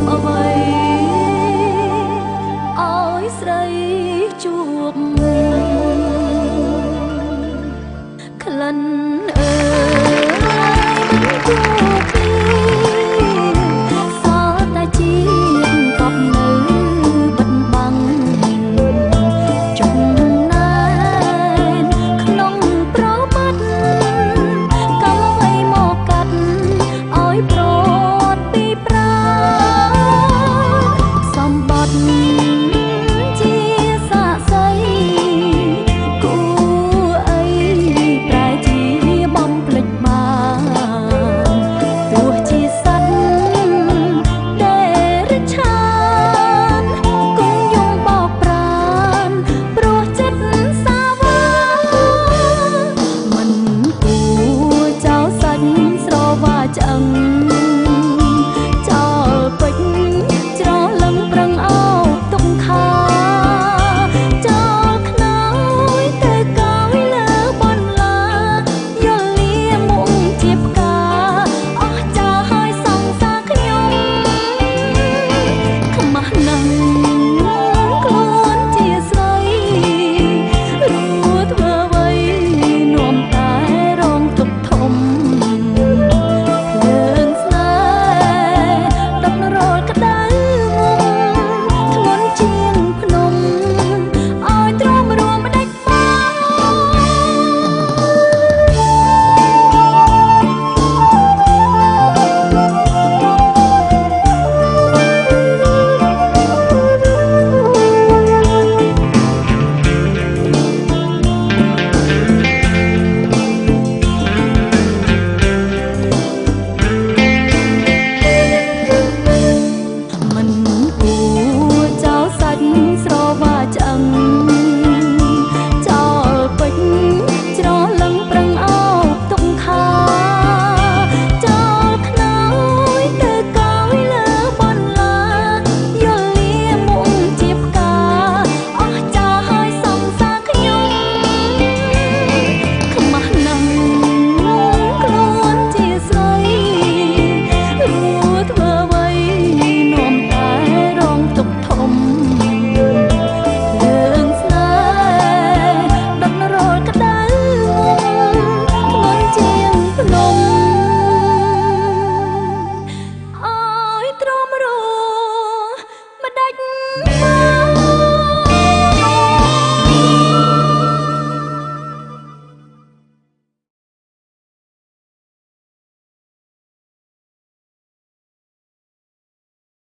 អ្វីឲ្យស្រីជួបក្លិនអើយមិនជួបគ្នាសល់តែជាតិកប់នៅបិទបាំងចំណែនក្នុងប្រមាត់កំអ្វីមកកាត់ឲ្យប្រត់ពីប្រាសម្បត្តិជាសាក្សីគួរអីប្រែជាបំភ្លេចបានទោះជាសត្វដែលរឆានគង់យំបោកប្រានព្រោះចិត្តសាវាមិនគួរចោលសាច់ស្រវាឆ្អឹងចោលពេជ្រច្រឡឹងប្រឹងអោបទុកខាចោលខ្នើយទៅកោយលើបន្លាយល់លាមុខជាផ្កាអស់ចាហើយសង្សារខ្ញុំខ្មាស់ណាស់ខ្លួនជាស្រីរួចធ្វើអ្វីនាំតែរងទុក្ខធំភ្លើងស្នេហ៍ដុតរលក្តី